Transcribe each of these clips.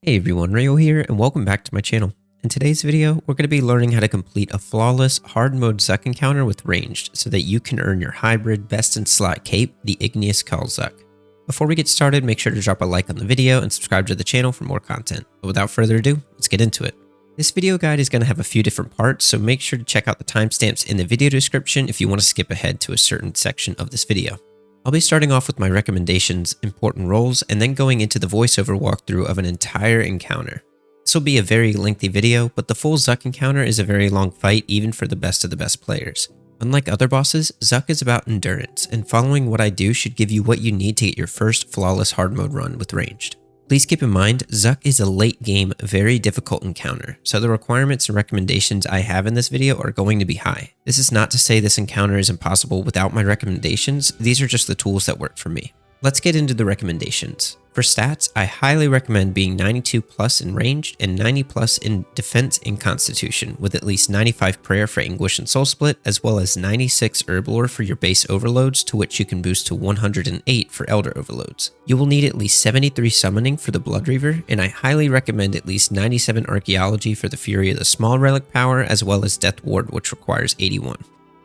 Hey everyone, Rheyo here, and welcome back to my channel. In today's video, we're going to be learning how to complete a flawless hard mode Zuk encounter with ranged so that you can earn your hybrid best in slot cape, the Igneous Kal-Zuk. Before we get started, make sure to drop a like on the video and subscribe to the channel for more content. But without further ado, let's get into it. This video guide is going to have a few different parts, so make sure to check out the timestamps in the video description if you want to skip ahead to a certain section of this video. I'll be starting off with my recommendations, important roles, and then going into the voiceover walkthrough of an entire encounter. This will be a very lengthy video, but the full Zuk encounter is a very long fight even for the best of the best players. Unlike other bosses, Zuk is about endurance, and following what I do should give you what you need to get your first flawless hard mode run with ranged. Please keep in mind, Zuk is a late game, very difficult encounter, so the requirements and recommendations I have in this video are going to be high. This is not to say this encounter is impossible without my recommendations, these are just the tools that work for me. Let's get into the recommendations. For stats, I highly recommend being 92 plus in ranged and 90 plus in defense and constitution, with at least 95 prayer for anguish and soul split, as well as 96 herb lore for your base overloads, to which you can boost to 108 for elder overloads. You will need at least 73 summoning for the blood reaver, and I highly recommend at least 97 archaeology for the fury of the small relic power, as well as death ward, which requires 81.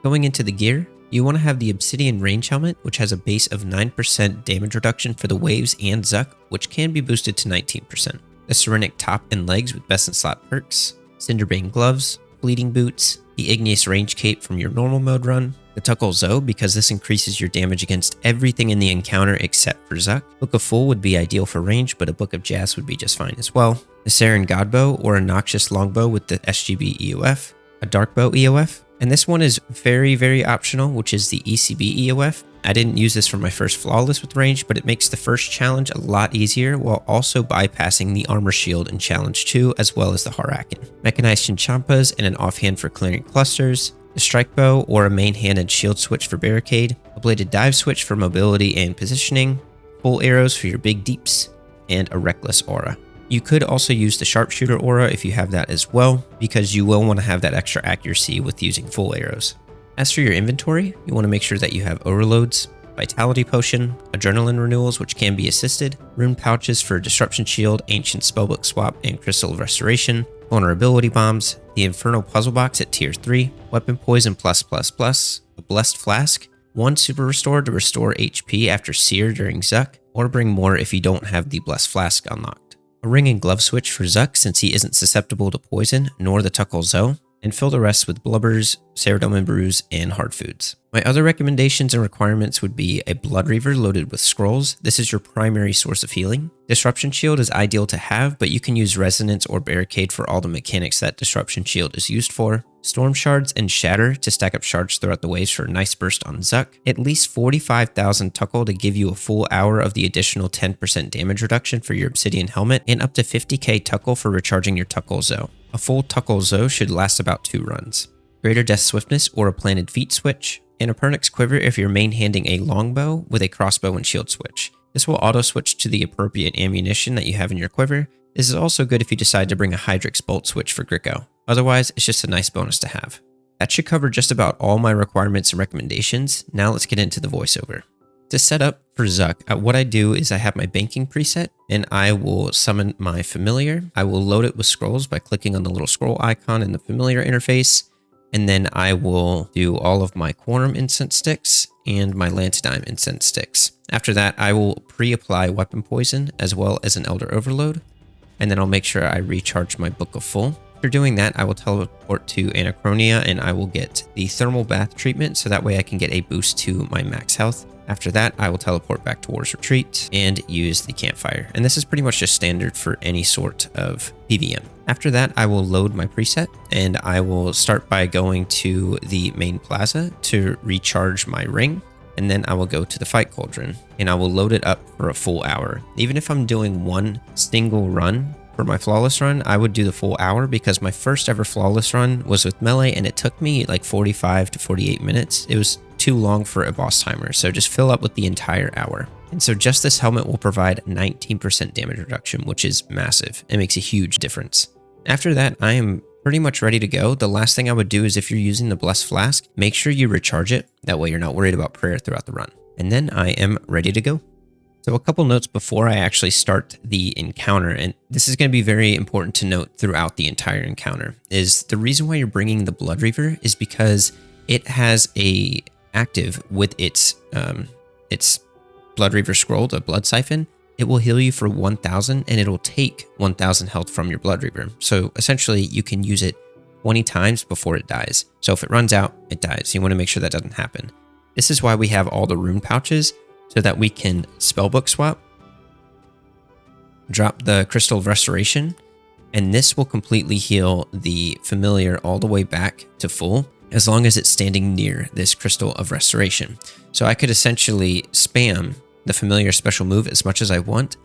Going into the gear, you want to have the Obsidian Range Helmet, which has a base of 9% damage reduction for the waves and Zuk, which can be boosted to 19%. The Serenic Top and Legs with best in slot perks, Cinderbane Gloves, Bleeding Boots, the Igneous Range Cape from your normal mode run, the tokkul-zo because this increases your damage against everything in the encounter except for Zuk. Book of Fool would be ideal for range, but a Book of Jas would be just fine as well. The Saren Godbow or a Noxious Longbow with the SGB EOF, a Darkbow EOF, and this one is very optional, which is the ECB EOF. I didn't use this for my first flawless with range, but it makes the first challenge a lot easier while also bypassing the armor shield in challenge 2 as well as the Har-Aken. Mechanized Chinchampas and an offhand for clearing clusters, the strike bow or a main-handed shield switch for barricade, a bladed dive switch for mobility and positioning, full arrows for your big deeps, and a reckless aura. You could also use the sharpshooter aura if you have that as well, because you will want to have that extra accuracy with using full arrows. As for your inventory, you want to make sure that you have overloads, vitality potion, adrenaline renewals which can be assisted, rune pouches for disruption shield, ancient spellbook swap, and crystal restoration, vulnerability bombs, the infernal puzzle box at tier 3, weapon poison +++, a blessed flask, 1 super restore to restore HP after seer during Zuk, or bring more if you don't have the blessed flask unlocked. A ring and glove switch for Zuk since he isn't susceptible to poison, nor the tokkul-zo, and fill the rest with blubbers, Saradomin brews, and hard foods. My other recommendations and requirements would be a blood reaver loaded with scrolls. This is your primary source of healing. Disruption shield is ideal to have, but you can use resonance or barricade for all the mechanics that disruption shield is used for. Storm shards and shatter to stack up shards throughout the waves for a nice burst on Zuk. At least 45,000 tokkul to give you a full hour of the additional 10% damage reduction for your obsidian helmet, and up to 50k tokkul for recharging your tokkul-zo. A full tokkul-zo should last about 2 runs. Greater death swiftness or a planted feet switch, and a Pernix quiver if you're main-handing a longbow with a crossbow and shield switch. This will auto-switch to the appropriate ammunition that you have in your quiver. This is also good if you decide to bring a Hydrix bolt switch for Gricko. Otherwise, it's just a nice bonus to have. That should cover just about all my requirements and recommendations. Now let's get into the voiceover. To set up for Zuk, what I do is I have my banking preset, and I will summon my familiar. I will load it with scrolls by clicking on the little scroll icon in the familiar interface, and then I will do all of my Quorum incense sticks and my Lantidime incense sticks. After that, I will pre-apply weapon poison as well as an elder overload, and then I'll make sure I recharge my Book of Full. After doing that, I will teleport to Anachronia and I will get the thermal bath treatment so that way I can get a boost to my max health. After that, I will teleport back to War's Retreat and use the campfire. And this is pretty much just standard for any sort of PVM. After that, I will load my preset and I will start by going to the main plaza to recharge my ring. And then I will go to the fight cauldron and I will load it up for a full hour. Even if I'm doing one single run for my flawless run, I would do the full hour because my first ever flawless run was with melee and it took me like 45 to 48 minutes. It was too long for a boss timer, so just fill up with the entire hour. And so just this helmet will provide 19% damage reduction, which is massive. It makes a huge difference. After that, I am pretty much ready to go. The last thing I would do is if you're using the Blessed Flask, make sure you recharge it. That way you're not worried about prayer throughout the run. And then I am ready to go. So a couple notes before I actually start the encounter, and this is going to be very important to note throughout the entire encounter, is the reason why you're bringing the Blood Reaver is because it has a active with its Blood Reaver scroll, the Blood Siphon. It will heal you for 1,000 and it'll take 1,000 health from your Blood Reaver. So essentially you can use it 20 times before it dies. So if it runs out, it dies. You want to make sure that doesn't happen. This is why we have all the rune pouches, so that we can spellbook swap, drop the Crystal of Restoration, and this will completely heal the familiar all the way back to full, as long as it's standing near this Crystal of Restoration. So I could essentially spam the familiar special move as much as I want,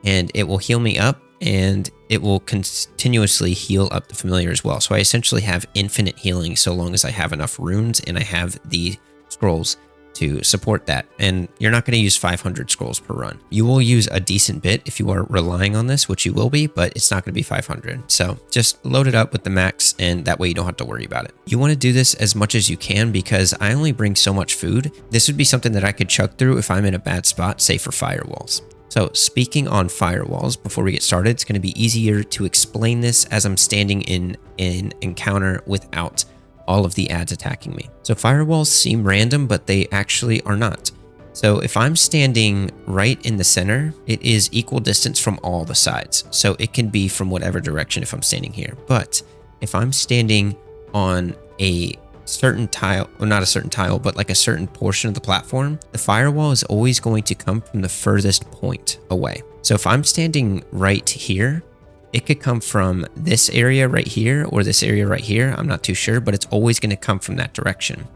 and it will heal me up, and it will continuously heal up the familiar as well. So I essentially have infinite healing so long as I have enough runes and I have the scrolls to support that. And you're not going to use 500 scrolls per run. You will use a decent bit if you are relying on this, which you will be, but it's not going to be 500. So just load it up with the max, and that way you don't have to worry about it. You want to do this as much as you can because I only bring so much food. This would be something that I could chug through if I'm in a bad spot, say for firewalls. So speaking on firewalls, before we get started, it's going to be easier to explain this as I'm standing in an encounter without all of the ads attacking me. So firewalls seem random, but they actually are not. So if I'm standing right in the center, it is equal distance from all the sides. So it can be from whatever direction if I'm standing here. But if I'm standing on a certain tile, or not a certain tile, but like a certain portion of the platform, the firewall is always going to come from the furthest point away. So if I'm standing right here, it could come from this area right here or this area right here. I'm not too sure, but it's always going to come from that direction.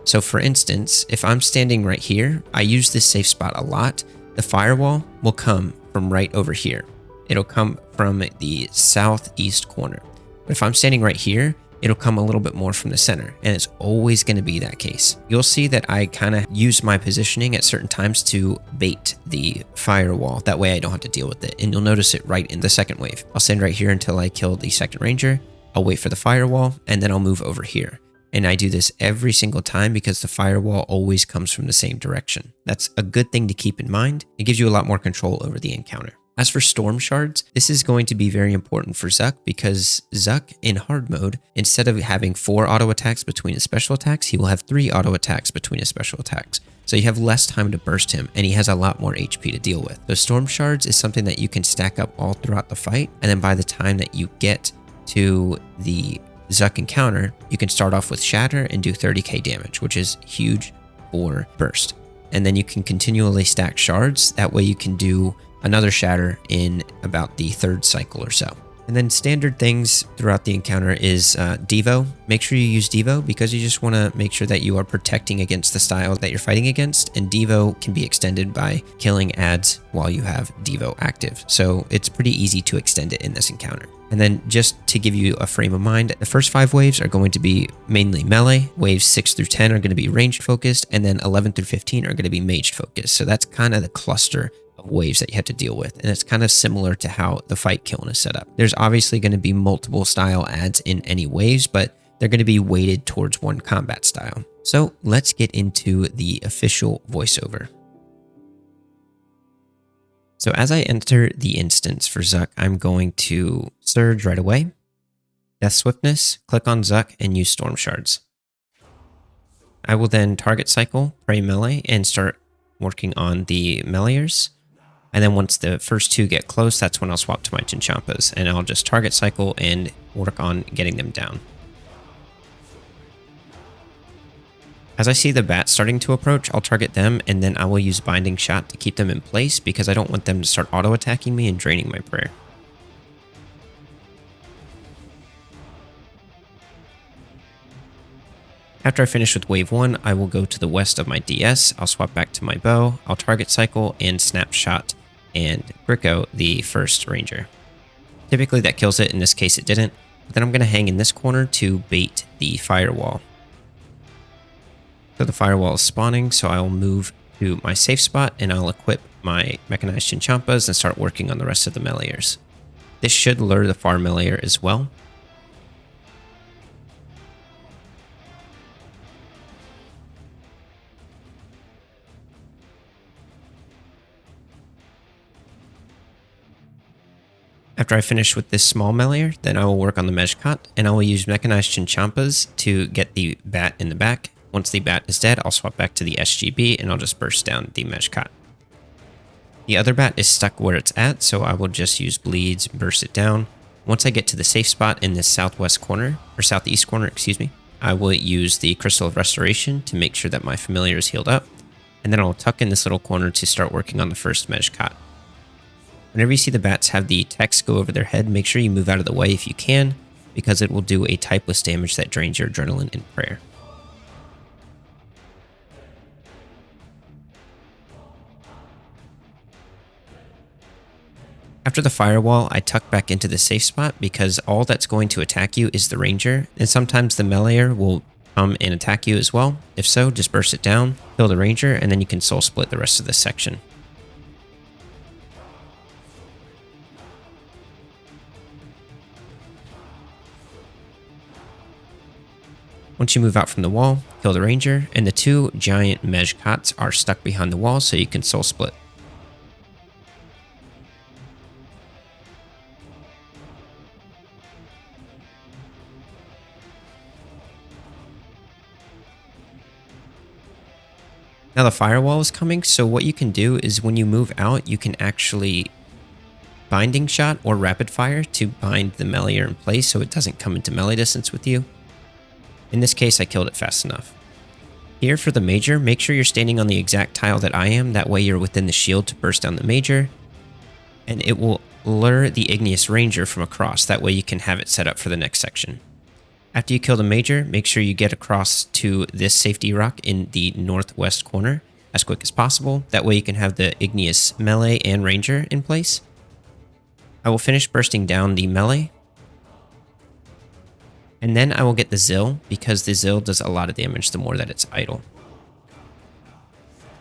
So for instance, if I'm standing right here, I use this safe spot a lot. The firewall will come from right over here. It'll come from the southeast corner. But if I'm standing right here, it'll come a little bit more from the center, and it's always going to be that case. You'll see that I kind of use my positioning at certain times to bait the firewall. That way I don't have to deal with it, and you'll notice it right in the second wave. I'll stand right here until I kill the second ranger. I'll wait for the firewall, and then I'll move over here. And I do this every single time because the firewall always comes from the same direction. That's a good thing to keep in mind. It gives you a lot more control over the encounter. As for storm shards, this is going to be very important for Zuk because Zuk in hard mode, instead of having 4 auto attacks between his special attacks, he will have 3 auto attacks between his special attacks. So you have less time to burst him, and he has a lot more HP to deal with. So storm shards is something that you can stack up all throughout the fight, and then by the time that you get to the Zuk encounter, you can start off with shatter and do 30k damage, which is huge for burst. And then you can continually stack shards. That way you can do another shatter in about the 3rd cycle or so. And then standard things throughout the encounter is Devo. Make sure you use Devo because you just want to make sure that you are protecting against the style that you're fighting against. And Devo can be extended by killing ads while you have Devo active. So it's pretty easy to extend it in this encounter. And then just to give you a frame of mind, the first 5 waves are going to be mainly melee. Waves 6 through 10 are going to be ranged focused. And then 11 through 15 are going to be maged focused. So that's kind of the cluster of waves that you have to deal with, and it's kind of similar to how the fight kiln is set up. There's obviously going to be multiple style ads in any waves, but they're going to be weighted towards one combat style. So let's get into the official voiceover. So as I enter the instance for Zuk, I'm going to surge right away, death swiftness, click on Zuk, and use storm shards. I will then target cycle, pray melee, and start working on the meleeers. And then once the first 2 get close, that's when I'll swap to my Chinchampas, and I'll just target cycle and work on getting them down. As I see the bats starting to approach, I'll target them, and then I will use Binding Shot to keep them in place because I don't want them to start auto-attacking me and draining my prayer. After I finish with wave 1, I will go to the west of my DS, I'll swap back to my bow, I'll target cycle and snapshot and Rheyo the first ranger. Typically that kills it, in this case it didn't, but then I'm going to hang in this corner to bait the firewall. So the firewall is spawning, so I will move to my safe spot and I'll equip my mechanized Chinchampas and start working on the rest of the meleeers. This should lure the far meleeer as well. After I finish with this small meleer, then I will work on the Mejkat, and I will use mechanized Chinchampas to get the bat in the back. Once the bat is dead, I'll swap back to the SGB and I'll just burst down the Mejkat. The other bat is stuck where it's at, so I will just use bleeds, burst it down. Once I get to the safe spot in this southwest corner, or southeast corner, excuse me, I will use the Crystal of Restoration to make sure that my familiar is healed up, and then I'll tuck in this little corner to start working on the first Mejkat. Whenever you see the bats have the text go over their head, make sure you move out of the way if you can, because it will do a typeless damage that drains your adrenaline and prayer. After the firewall, I tuck back into the safe spot because all that's going to attack you is the ranger, and sometimes the meleer will come and attack you as well. If so, just burst it down, kill the ranger, and then you can soul split the rest of this section. Once you move out from the wall, kill the ranger, and the two giant Mejkats are stuck behind the wall so you can soul split. Now the firewall is coming, so what you can do is when you move out, you can actually binding shot or rapid fire to bind the meleer in place so it doesn't come into melee distance with you. In this case, I killed it fast enough. Here for the major, make sure you're standing on the exact tile that I am, that way you're within the shield to burst down the major, and it will lure the Igneous Ranger from across, that way you can have it set up for the next section. After you kill the major, make sure you get across to this safety rock in the northwest corner as quick as possible. That way you can have the Igneous melee and ranger in place. I will finish bursting down the melee. And then I will get the Zil, because the Zil does a lot of damage the more that it's idle.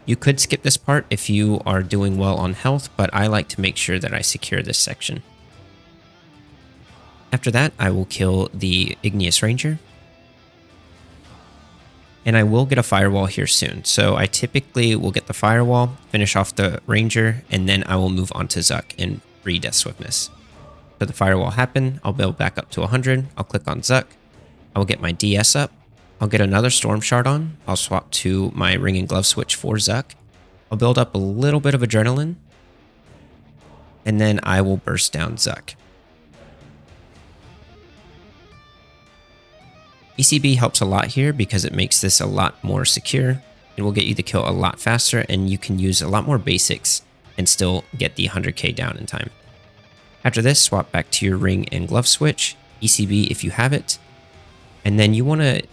You could skip this part if you are doing well on health, but I like to make sure that I secure this section. After that, I will kill the Igneous Ranger. And I will get a firewall here soon. So I typically will get the firewall, finish off the Ranger, and then I will move on to Zuk and free Death Swiftness. So the firewall happen, I'll build back up to 100, I'll click on Zuk, I will get my DS up, I'll get another Storm Shard on, I'll swap to my Ring and Glove switch for Zuk, I'll build up a little bit of adrenaline, and then I will burst down Zuk. ECB helps a lot here because it makes this a lot more secure. It will get you the kill a lot faster, and you can use a lot more basics and still get the 100k down in time. After this, swap back to your Ring and Glove switch, ECB if you have it, and then you want to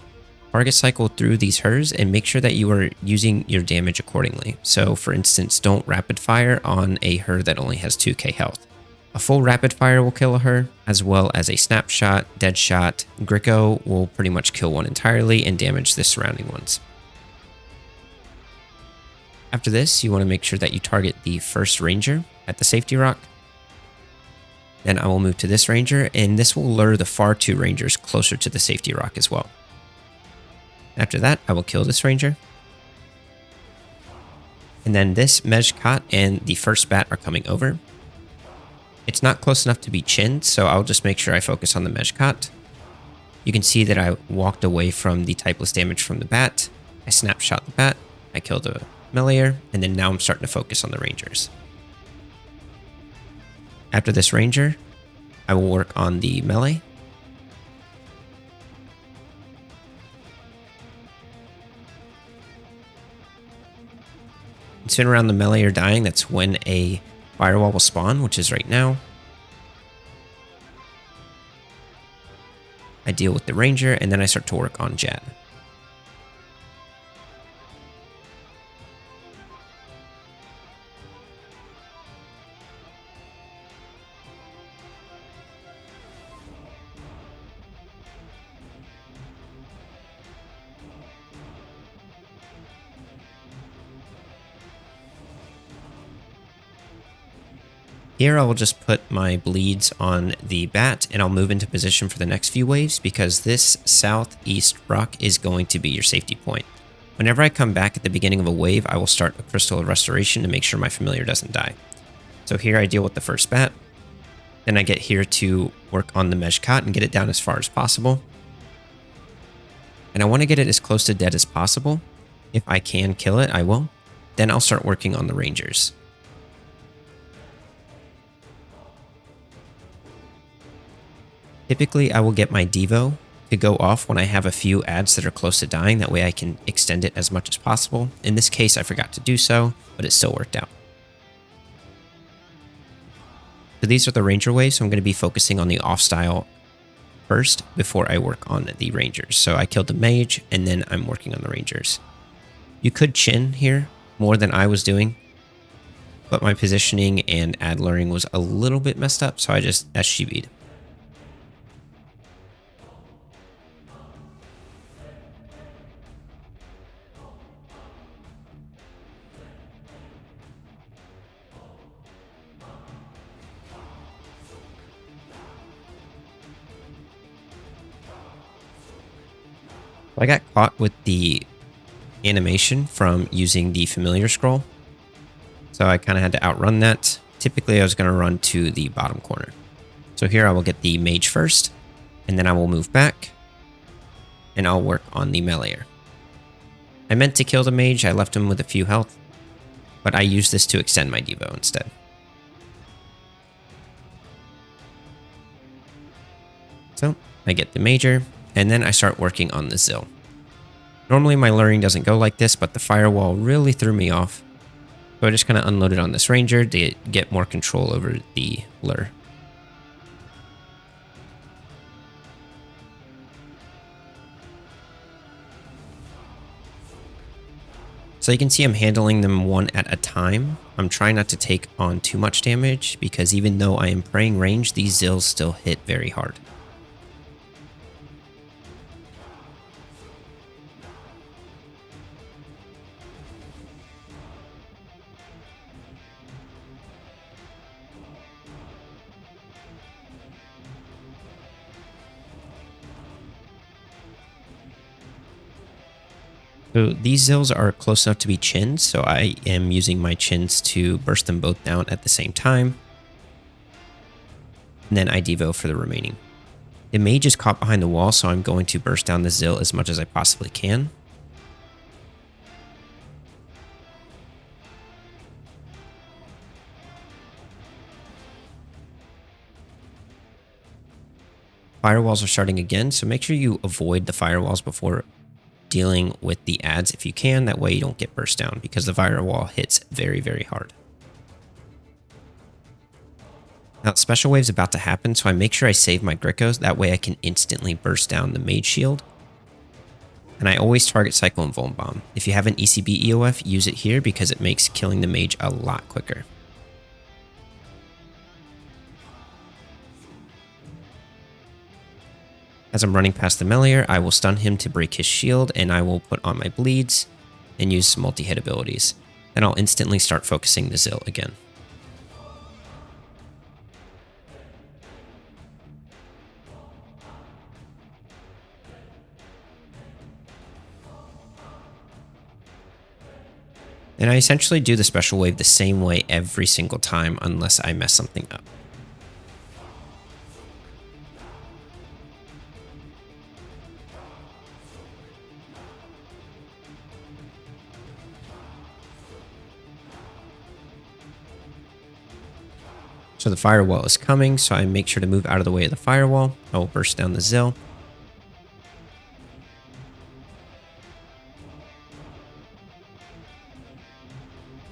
target cycle through these Hers and make sure that you are using your damage accordingly. So for instance, don't rapid fire on a Her that only has 2k health. A full rapid fire will kill a Her, as well as a snapshot, dead shot. Gricko will pretty much kill one entirely and damage the surrounding ones. After this, you want to make sure that you target the first Ranger at the safety rock. Then I will move to this Ranger, and this will lure the far two Rangers closer to the safety rock as well. After that, I will kill this Ranger. And then this Mejkat and the first bat are coming over. It's not close enough to be chinned, so I'll just make sure I focus on the Mejkat. You can see that I walked away from the typeless damage from the bat. I snapshot the bat, I killed the meleer, and then now I'm starting to focus on the Rangers. After this Ranger, I will work on the melee. And soon around the melee are dying, that's when a firewall will spawn, which is right now. I deal with the Ranger, and then I start to work on Jad. Here I will just put my bleeds on the bat, and I'll move into position for the next few waves because this southeast rock is going to be your safety point. Whenever I come back at the beginning of a wave, I will start a Crystal of Restoration to make sure my familiar doesn't die. So here I deal with the first bat. Then I get here to work on the mesh cot and get it down as far as possible. And I want to get it as close to dead as possible. If I can kill it, I will. Then I'll start working on the rangers. Typically, I will get my Devo to go off when I have a few ads that are close to dying. That way I can extend it as much as possible. In this case, I forgot to do so, but it still worked out. So these are the ranger waves, so I'm going to be focusing on the off style first before I work on the rangers. So I killed the mage, and then I'm working on the rangers. You could chin here more than I was doing, but my positioning and ad luring was a little bit messed up, so I just SGB'd. I got caught with the animation from using the familiar scroll, so I kind of had to outrun that. Typically, I was going to run to the bottom corner. So here I will get the mage first, and then I will move back, and I'll work on the meleeer. I meant to kill the mage, I left him with a few health, but I used this to extend my Devo instead. So I get the major, and then I start working on the Zil. Normally my luring doesn't go like this, but the firewall really threw me off. So I just kind of unloaded on this ranger to get more control over the lure. So you can see I'm handling them one at a time. I'm trying not to take on too much damage because even though I am praying range, these Zils still hit very hard. So these Zils are close enough to be chins, so I am using my chins to burst them both down at the same time. And then I Devo for the remaining. The mage is caught behind the wall, so I'm going to burst down the Zil as much as I possibly can. Firewalls are starting again, so make sure you avoid the firewalls before dealing with the ads if you can. That way you don't get burst down because the firewall hits very, very hard. Now, special wave's about to happen, so I make sure I save my Grickos. That way I can instantly burst down the mage shield. And I always target Cyclone Vuln Bomb. If you have an ECB EOF, use it here because it makes killing the mage a lot quicker. As I'm running past the meleeer, I will stun him to break his shield, and I will put on my bleeds and use some multi-hit abilities. Then I'll instantly start focusing the Zil again. And I essentially do the special wave the same way every single time unless I mess something up. So the firewall is coming, so I make sure to move out of the way of the firewall. I will burst down the Zil.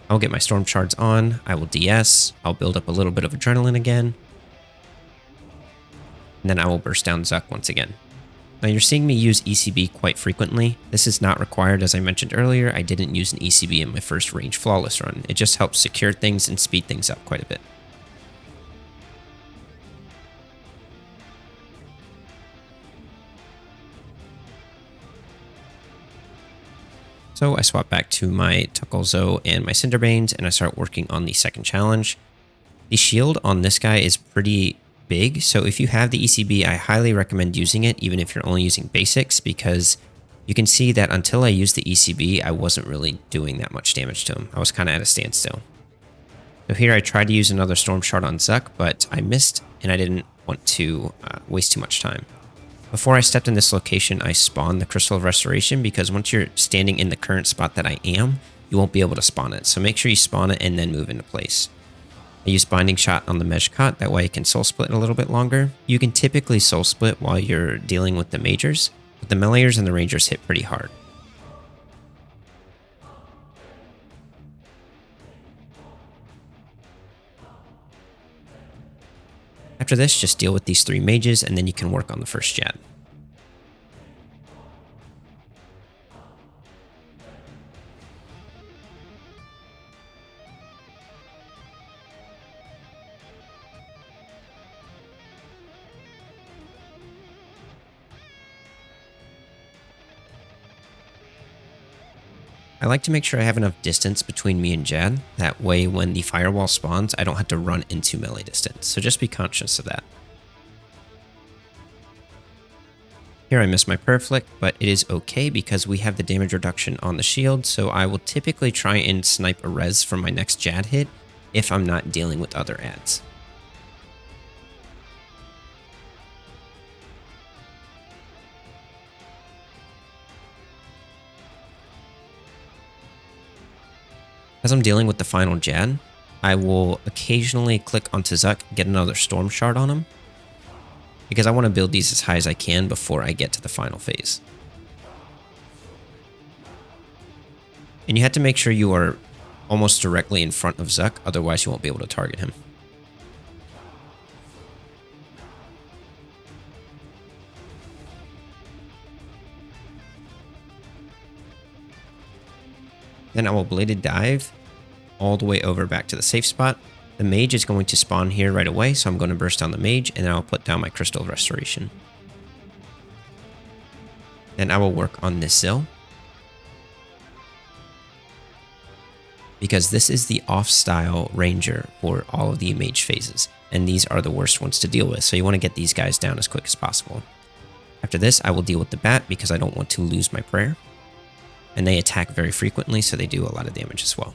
I'll get my storm shards on. I will DS. I'll build up a little bit of adrenaline again. And then I will burst down Zuk once again. Now you're seeing me use ECB quite frequently. This is not required, as I mentioned earlier. I didn't use an ECB in my first range flawless run. It just helps secure things and speed things up quite a bit. So I swap back to my tokkul-zo and my Cinderbanes, and I start working on the second challenge. The shield on this guy is pretty big, so if you have the ECB, I highly recommend using it, even if you're only using basics, because you can see that until I used the ECB, I wasn't really doing that much damage to him. I was kind of at a standstill. So here I tried to use another Storm Shard on Zuk, but I missed and I didn't want to waste too much time. Before I stepped in this location, I spawned the Crystal of Restoration because once you're standing in the current spot that I am, you won't be able to spawn it. So make sure you spawn it and then move into place. I use Binding Shot on the Mesh Cot, that way I can soul split a little bit longer. You can typically soul split while you're dealing with the Majors, but the Meleeers and the Rangers hit pretty hard. After this, just deal with these 3 mages and then you can work on the first Jad. I like to make sure I have enough distance between me and Jad. That way when the firewall spawns, I don't have to run into melee distance. So just be conscious of that. Here I missed my perflick, but it is okay because we have the damage reduction on the shield. So I will typically try and snipe a res from my next Jad hit if I'm not dealing with other ads. As I'm dealing with the final Jad, I will occasionally click onto Zuk, get another Storm Shard on him, because I want to build these as high as I can before I get to the final phase. And you have to make sure you are almost directly in front of Zuk, otherwise you won't be able to target him. Then I will Bladed Dive all the way over back to the safe spot. The mage is going to spawn here right away, so I'm going to burst down the mage, and then I'll put down my Crystal of Restoration. Then I will work on this Zill, because this is the off-style ranger for all of the mage phases, and these are the worst ones to deal with, so you want to get these guys down as quick as possible. After this, I will deal with the bat because I don't want to lose my prayer. And they attack very frequently, so they do a lot of damage as well.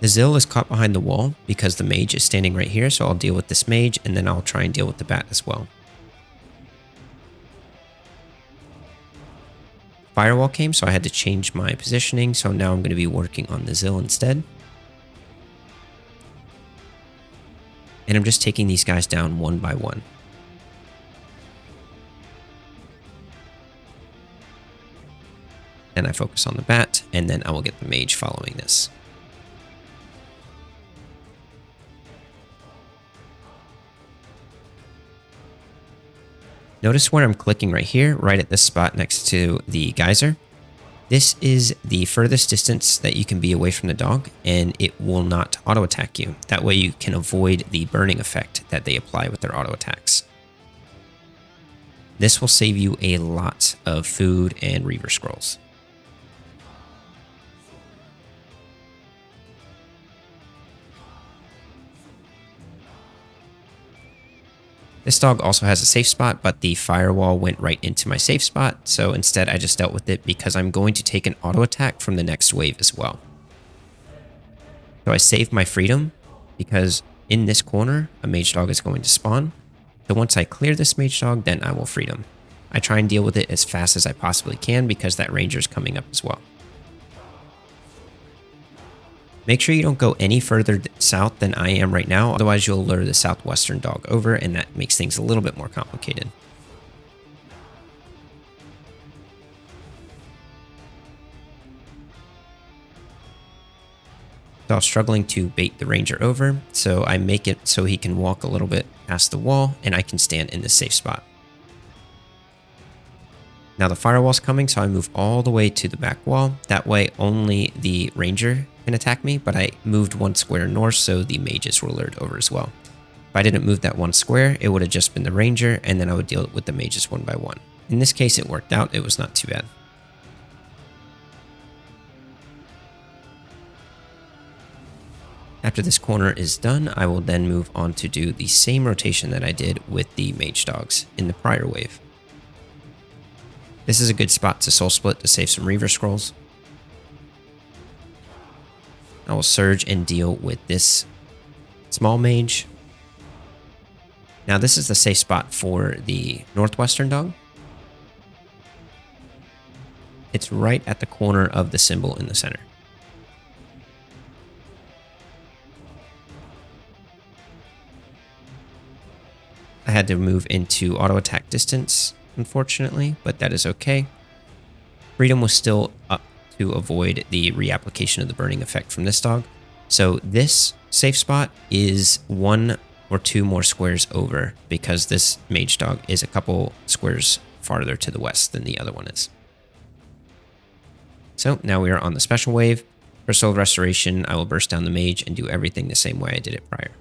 The Zill is caught behind the wall because the mage is standing right here, so I'll deal with this mage, and then I'll try and deal with the bat as well. Firewall came, so I had to change my positioning, so now I'm going to be working on the Zill instead. And I'm just taking these guys down one by one. Then I focus on the bat, and then I will get the mage following this. Notice where I'm clicking right here, right at this spot next to the geyser. This is the furthest distance that you can be away from the dog, and it will not auto attack you. That way you can avoid the burning effect that they apply with their auto attacks. This will save you a lot of food and Reaver Scrolls. This dog also has a safe spot, but the firewall went right into my safe spot, so instead I just dealt with it because I'm going to take an auto attack from the next wave as well. So I saved my freedom because in this corner, a mage dog is going to spawn. So once I clear this mage dog, then I will freedom. I try and deal with it as fast as I possibly can because that ranger is coming up as well. Make sure you don't go any further south than I am right now, otherwise you'll lure the southwestern dog over, and that makes things a little bit more complicated. So I was struggling to bait the ranger over, so I make it so he can walk a little bit past the wall, and I can stand in the safe spot. Now the firewall's coming, so I move all the way to the back wall. That way only the ranger can attack me, but I moved one square north, so the mages were lured over as well. If I didn't move that one square, it would have just been the ranger, and then I would deal with the mages one by one. In this case, it worked out. It was not too bad. After this corner is done, I will then move on to do the same rotation that I did with the mage dogs in the prior wave. This is a good spot to soul split to save some Reaver Scrolls. I will surge and deal with this small mage. Now this is the safe spot for the northwestern dog. It's right at the corner of the symbol in the center. I had to move into auto attack distance, unfortunately, but that is okay. Freedom was still up to avoid the reapplication of the burning effect from this dog. So this safe spot is 1 or 2 more squares over because this mage dog is a couple squares farther to the west than the other one is. So now we are on the special wave. For Soul Restoration, I will burst down the mage and do everything the same way I did it prior.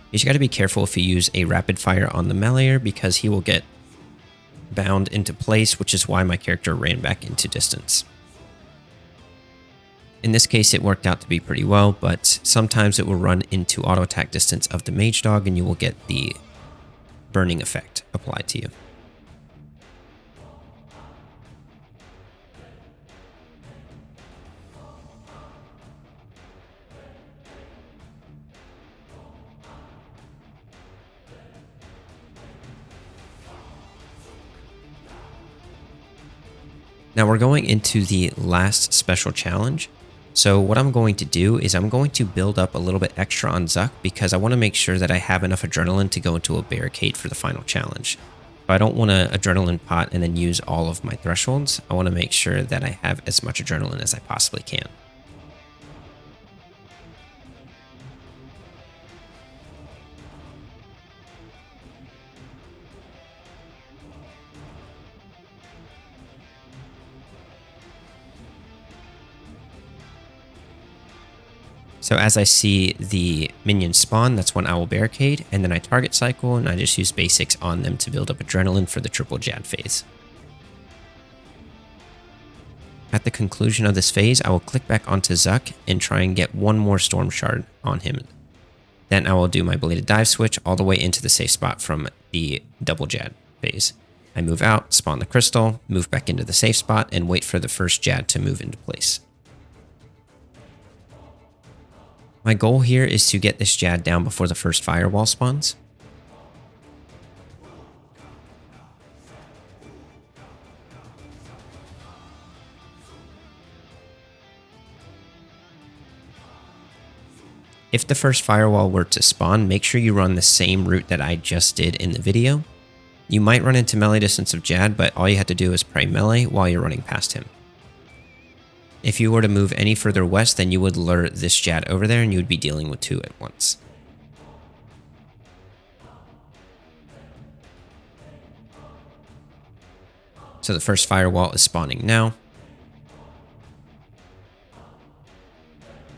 You just got to be careful if you use a rapid fire on the meleeer because he will get bound into place, which is why my character ran back into distance. In this case, it worked out to be pretty well, but sometimes it will run into auto attack distance of the mage dog and you will get the burning effect applied to you. Now we're going into the last special challenge. So what I'm going to do is I'm going to build up a little bit extra on Zuk because I want to make sure that I have enough adrenaline to go into a barricade for the final challenge. So I don't want to adrenaline pot and then use all of my thresholds. I want to make sure that I have as much adrenaline as I possibly can. So as I see the minions spawn, that's when I will barricade, and then I target cycle, and I just use basics on them to build up adrenaline for the triple Jad phase. At the conclusion of this phase, I will click back onto Zuk and try and get one more Storm Shard on him. Then I will do my Bladed Dive switch all the way into the safe spot from the double Jad phase. I move out, spawn the crystal, move back into the safe spot, and wait for the first Jad to move into place. My goal here is to get this Jad down before the first firewall spawns. If the first firewall were to spawn, make sure you run the same route that I just did in the video. You might run into melee distance of Jad, but all you have to do is pray melee while you're running past him. If you were to move any further west, then you would lure this Jad over there and you would be dealing with 2 at once. So the first firewall is spawning now.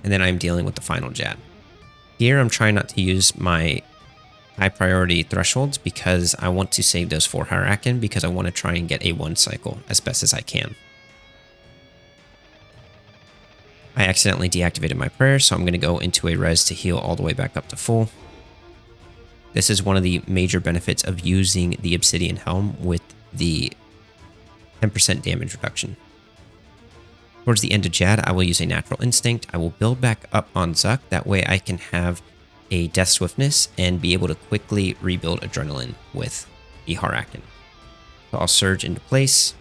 And then I'm dealing with the final Jad. Here I'm trying not to use my high priority thresholds because I want to save those for Har-Aken because I want to try and get a 1 cycle as best as I can. I accidentally deactivated my prayer, so I'm going to go into a res to heal all the way back up to full. This is one of the major benefits of using the Obsidian Helm with the 10% damage reduction. Towards the end of Jad, I will use a Natural Instinct. I will build back up on Zuk, that way I can have a Death Swiftness and be able to quickly rebuild Adrenaline with the Har-Aken. So I'll surge into place.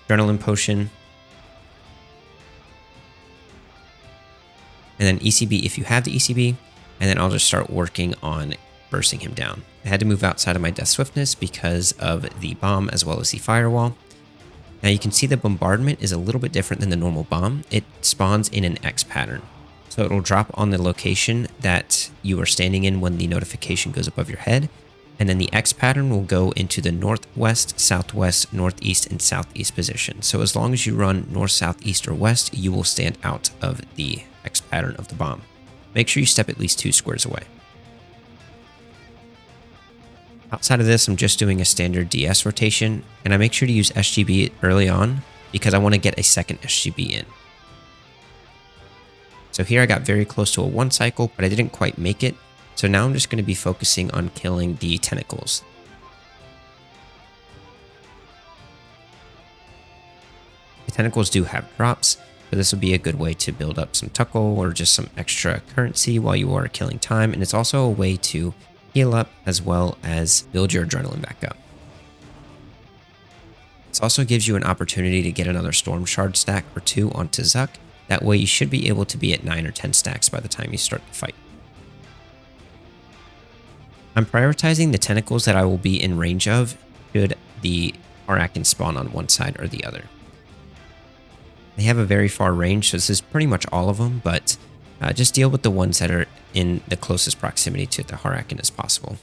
Adrenaline Potion. And then ECB if you have the ECB, and then I'll just start working on bursting him down. I had to move outside of my Death Swiftness because of the bomb as well as the firewall. Now you can see the bombardment is a little bit different than the normal bomb. It spawns in an X pattern. So it will drop on the location that you are standing in when the notification goes above your head. And then the X pattern will go into the northwest, southwest, northeast, and southeast position. So as long as you run north, south, east, or west, you will stand out of the X pattern of the bomb. Make sure you step at least 2 squares away. Outside of this, I'm just doing a standard DS rotation, and I make sure to use SGB early on because I want to get a second SGB in. So here I got very close to a 1 cycle, but I didn't quite make it. So now I'm just going to be focusing on killing the tentacles. The tentacles do have drops, so this will be a good way to build up some tokkul or just some extra currency while you are killing time. And it's also a way to heal up as well as build your adrenaline back up. This also gives you an opportunity to get another storm shard stack or 2 on TzKal-Zuk. That way you should be able to be at 9 or 10 stacks by the time you start the fight. I'm prioritizing the tentacles that I will be in range of should the Har-Aken spawn on one side or the other. They have a very far range, so this is pretty much all of them, but just deal with the ones that are in the closest proximity to the Har-Aken as possible.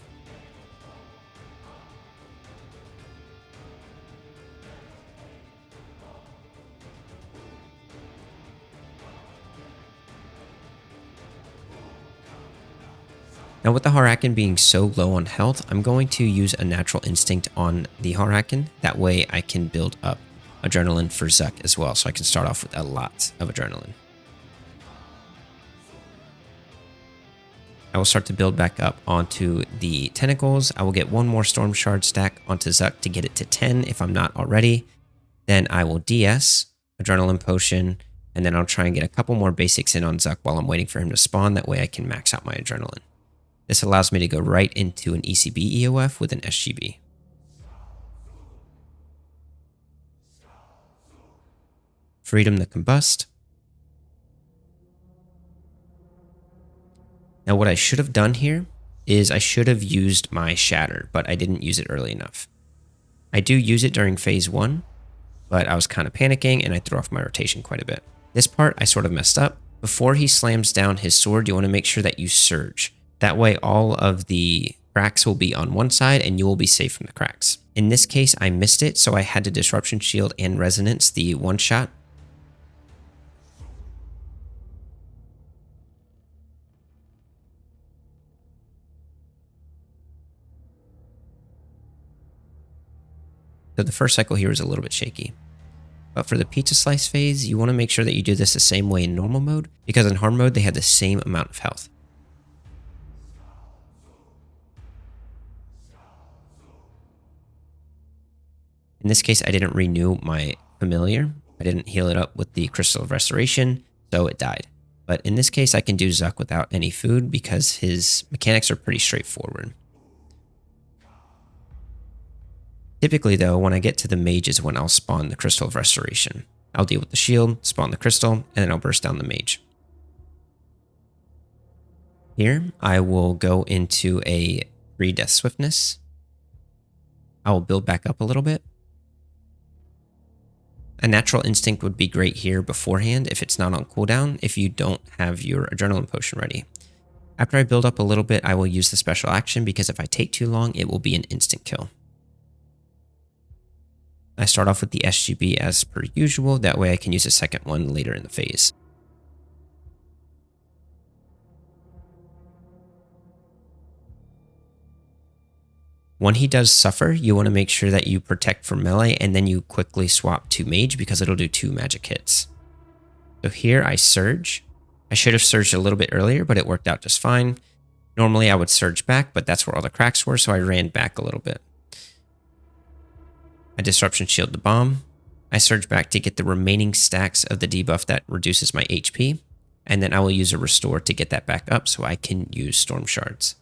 Now with the Har-Aken being so low on health, I'm going to use a natural instinct on the Har-Aken. That way I can build up adrenaline for Zuk as well, so I can start off with a lot of adrenaline. I will start to build back up onto the tentacles. I will get 1 more storm shard stack onto Zuk to get it to 10 if I'm not already. Then I will DS, adrenaline potion, and then I'll try and get a couple more basics in on Zuk while I'm waiting for him to spawn. That way I can max out my adrenaline. This allows me to go right into an ECB EOF with an SGB. Freedom to combust. Now what I should have done here is I should have used my shatter, but I didn't use it early enough. I do use it during phase 1, but I was kind of panicking and I threw off my rotation quite a bit. This part I sort of messed up. Before he slams down his sword, you want to make sure that you surge. That way all of the cracks will be on one side and you will be safe from the cracks. In this case, I missed it, so I had to disruption shield and resonance the one shot. So the first cycle here is a little bit shaky. But for the pizza slice phase, you want to make sure that you do this the same way in normal mode, because in hard mode, they have the same amount of health. In this case, I didn't renew my familiar. I didn't heal it up with the Crystal of Restoration, so it died. But in this case, I can do Zuk without any food because his mechanics are pretty straightforward. Typically though, when I get to the mage is when I'll spawn the Crystal of Restoration. I'll deal with the shield, spawn the crystal, and then I'll burst down the mage. Here, I will go into a 3 Death Swiftness. I will build back up a little bit. A Natural Instinct would be great here beforehand if it's not on cooldown, if you don't have your Adrenaline Potion ready. After I build up a little bit, I will use the special action because if I take too long, it will be an instant kill. I start off with the SGB as per usual, that way I can use a second one later in the phase. When he does suffer, you want to make sure that you protect for melee and then you quickly swap to mage because it'll do 2 magic hits. So here I surge. I should have surged a little bit earlier, but it worked out just fine. Normally I would surge back, but that's where all the cracks were, so I ran back a little bit. I disruption shield the bomb. I surge back to get the remaining stacks of the debuff that reduces my HP, and then I will use a restore to get that back up so I can use storm shards.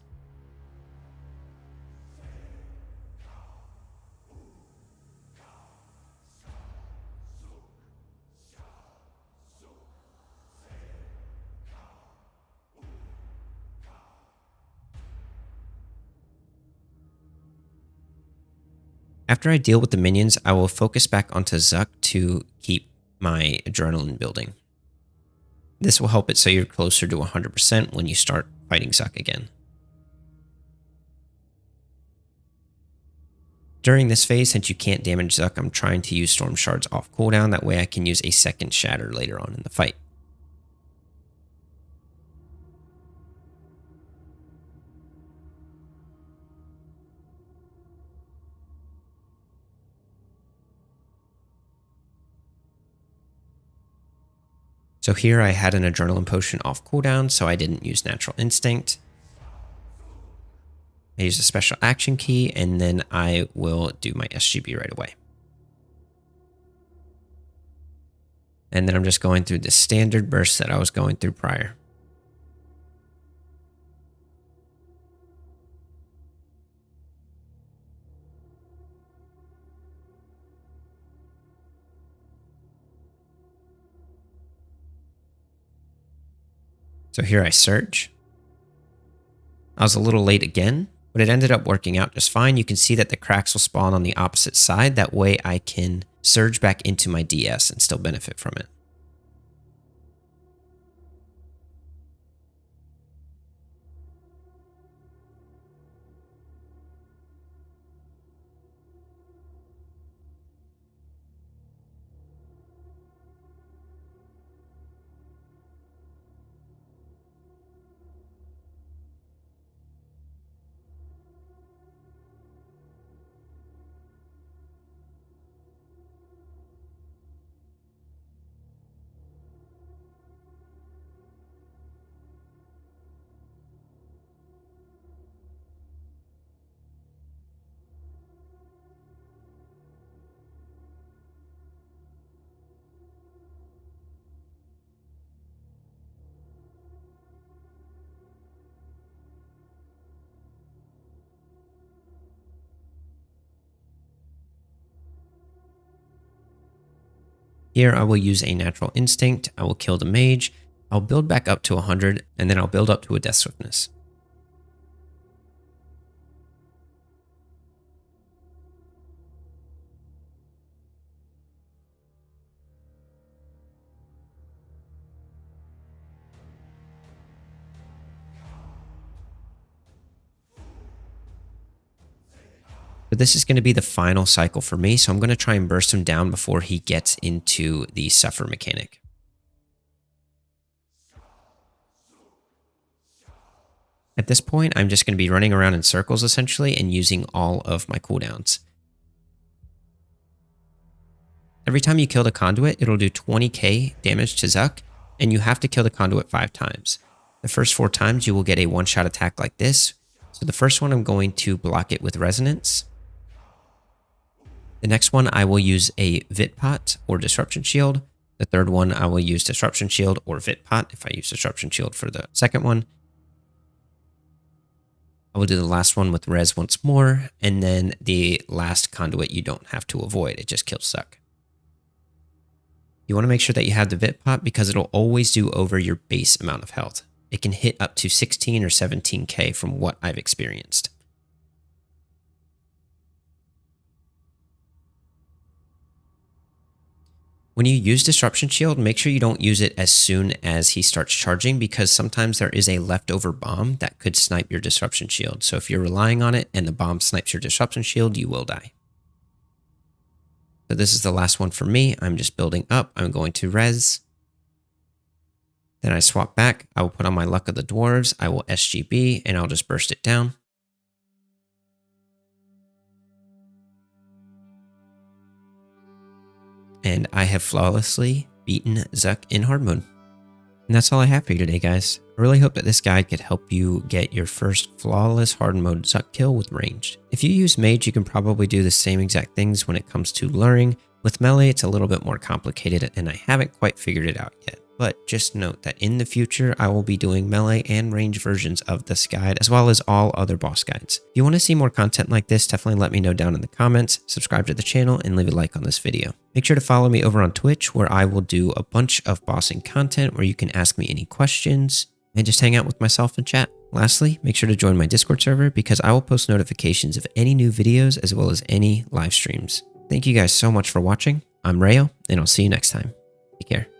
After I deal with the minions, I will focus back onto Zuk to keep my adrenaline building. This will help it so you're closer to 100% when you start fighting Zuk again. During this phase, since you can't damage Zuk, I'm trying to use Storm Shards off cooldown, that way I can use a second Shatter later on in the fight. So here I had an adrenaline potion off cooldown, so I didn't use natural instinct. I use a special action key, and then I will do my SGB right away. And then I'm just going through the standard burst that I was going through prior. So here I surge. I was a little late again, but it ended up working out just fine. You can see that the cracks will spawn on the opposite side. That way I can surge back into my DS and still benefit from it. Here I will use a natural instinct. I will kill the mage. I'll build back up to 100, and then I'll build up to a death swiftness. But this is going to be the final cycle for me, so I'm going to try and burst him down before he gets into the suffer mechanic. At this point, I'm just going to be running around in circles essentially and using all of my cooldowns. Every time you kill the conduit, it'll do 20k damage to Zuk, and you have to kill the conduit 5 times. The first 4 times you will get a one-shot attack like this. So the first one I'm going to block it with resonance. The next one I will use a Vitpot or Disruption Shield. The third one I will use Disruption Shield or Vitpot if I use Disruption Shield for the second one. I will do the last one with Res once more, and then the last conduit you don't have to avoid. It just kills Zuk. You want to make sure that you have the Vitpot because it'll always do over your base amount of health. It can hit up to 16 or 17k from what I've experienced. When you use Disruption Shield, make sure you don't use it as soon as he starts charging because sometimes there is a leftover bomb that could snipe your Disruption Shield. So if you're relying on it and the bomb snipes your Disruption Shield, you will die. So this is the last one for me. I'm just building up. I'm going to res. Then I swap back. I will put on my Luck of the Dwarves. I will SGB and I'll just burst it down. And I have flawlessly beaten Zuk in hard mode. And that's all I have for you today, guys. I really hope that this guide could help you get your first flawless hard mode Zuk kill with ranged. If you use mage, you can probably do the same exact things when it comes to luring. With melee, it's a little bit more complicated and I haven't quite figured it out yet. But just note that in the future, I will be doing melee and range versions of this guide, as well as all other boss guides. If you want to see more content like this, definitely let me know down in the comments, subscribe to the channel, and leave a like on this video. Make sure to follow me over on Twitch, where I will do a bunch of bossing content where you can ask me any questions and just hang out with myself and chat. Lastly, make sure to join my Discord server because I will post notifications of any new videos as well as any live streams. Thank you guys so much for watching. I'm Rheyo, and I'll see you next time. Take care.